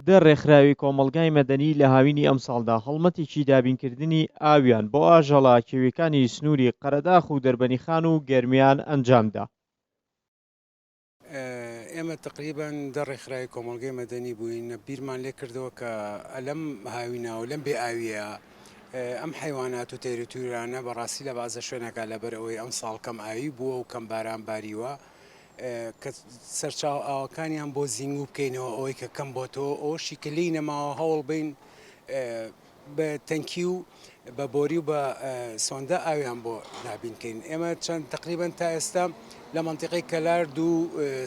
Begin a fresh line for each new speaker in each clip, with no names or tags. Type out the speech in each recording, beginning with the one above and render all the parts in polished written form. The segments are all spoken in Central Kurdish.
دە ڕێکخراوی کۆمەڵگای مەدەنی لە هاوینی ئەم ساڵدا هەڵمەتێکی دابینکردنی ئاویان بۆ ئاژەڵە کێویەکانی سنووری قەرەداخ و دەربەنیخان و گەرمیان ئەنجامدا.
ئێمە تقریبان دە ڕێکخراوی کۆمەڵگەی مەدەنی بووین بیرمان لێ کردەوە کە ئەلەم هاویناوە لەم بێ ئاویە ئەم حیوانات و تێریتوریانە بەڕاستی لە بازە شوێنەکە لەبەر ئەوەی ئەم ساڵ کەم ئاوی بووە و کەم باران باریوە کە سەرچاو ئاوەکانیان بۆ زیینگ و بکەینەوە ئەوەی کە کەم بۆتەوە ئەوە شیکلی نەماوە هەوڵ بین بە تەنکی و بە بۆری و بە سۆندە ئاویان بۆ دابینکەین. ئێمە چەند تقریبان تا ئێستا لە منتیقی کەلارد و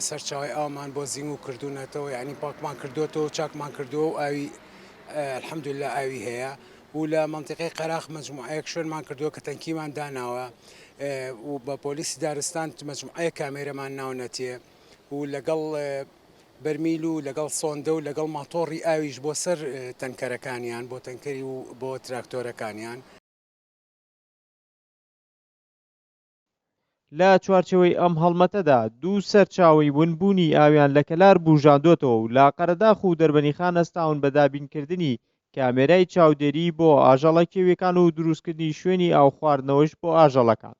سەرچاوی ئاومان بۆ زیینگ و کردوونەتەوە یعنی پاکمان کردوێتەوە و چاکمان کردووە و ئاوی الحەمدوللا ئاوی هەیە و لە منتیقی قەراخ مەجموعەیەک شوێنمان کردووە کە تەنکیمان داناوە و بە پۆلیسی دارستان مەجموعەیە کامێرەمان ناونەتیە و لەگەڵ بەرمیل و لەگەڵ سۆندە و لەگەڵ ماتۆڕی ئاویش بۆ سەر تەنکەرەکانیان بۆ تەنکەری و بۆ تراکتۆرەکانیان.
لە چوارچەوەی ئەم هەڵمەتەدا دوو سەرچاوی ونبوونی ئاویان لە کەلار بوژاندوێتەوە و لا قەرەداخ و دەربەنیخان ئەستاون بە دابینکردنی کامێرای چاودێری بۆ ئاژەڵە کێویەکان و دروستکردنی شوێنی ئاو خواردنەوەش بۆ ئاژەڵەکان.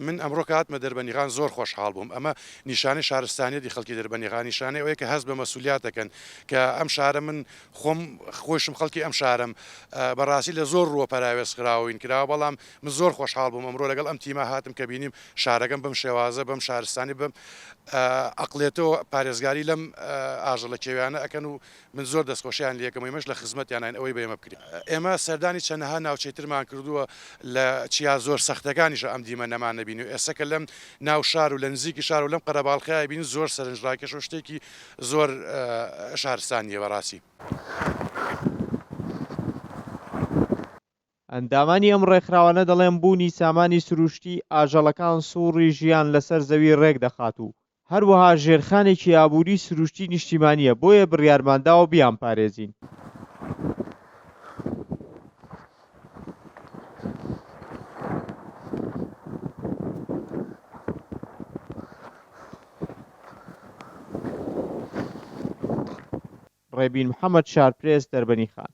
من ئەمڕۆ کاتمە دەربەنیغان زۆر خۆشحاڵ بووم. ئەمە نیشانەی شارستانیەتی خەڵکی دەربەنیغان، نیشانەی ئەوەیە کە هەست بە مەسئولیات دەکەن کە ئەم شارە من خۆشم خەڵکی ئەم شارم بەڕاستی لە زۆر ڕووە پەراوێز کراوین کراوە، بەڵام من زۆر خۆشحاڵ بووم ئەمڕۆ لەگەڵ ئەم تیمە هاتم کە بینیم شارەکەم بەم شێوازە بەم شارستانی بم ئەقلێتەوە پارێزگاری لەم ئاژەڵە کێویانە ئەکەن و من زۆر دەستخۆشیان لەکەم ئێمەش لە خزمەتیان ئەوەی بە ئێمە بکرێت. ئێمە سەردانی چەندەها ناوچەیترمان کردووە لە چیا زۆر سەختەکانیش ئەم دیمە نەمان نەبینی و ئێستا کە لەم ناو شار و لە نزیکی شار و لەم قەرەباڵقەیە بین زۆر سەرنجڕاکێش و شتێکی زۆر شارستانیە بەڕاستی.
ئەندامانی ئەم ڕێکخراوانە دەڵێن بوونی سامانی سروشتی ئاژەڵەکان سووڕی ژیان لەسەر زەوی ڕێک دەخات و هەروەها ژێرخانێکی ئابووری سروشتی نیشتیمانیە، بۆیە بڕیارمانداوە بیان پارێزین. ڕێبین محەممەد شارپرێس دەربەنیخان.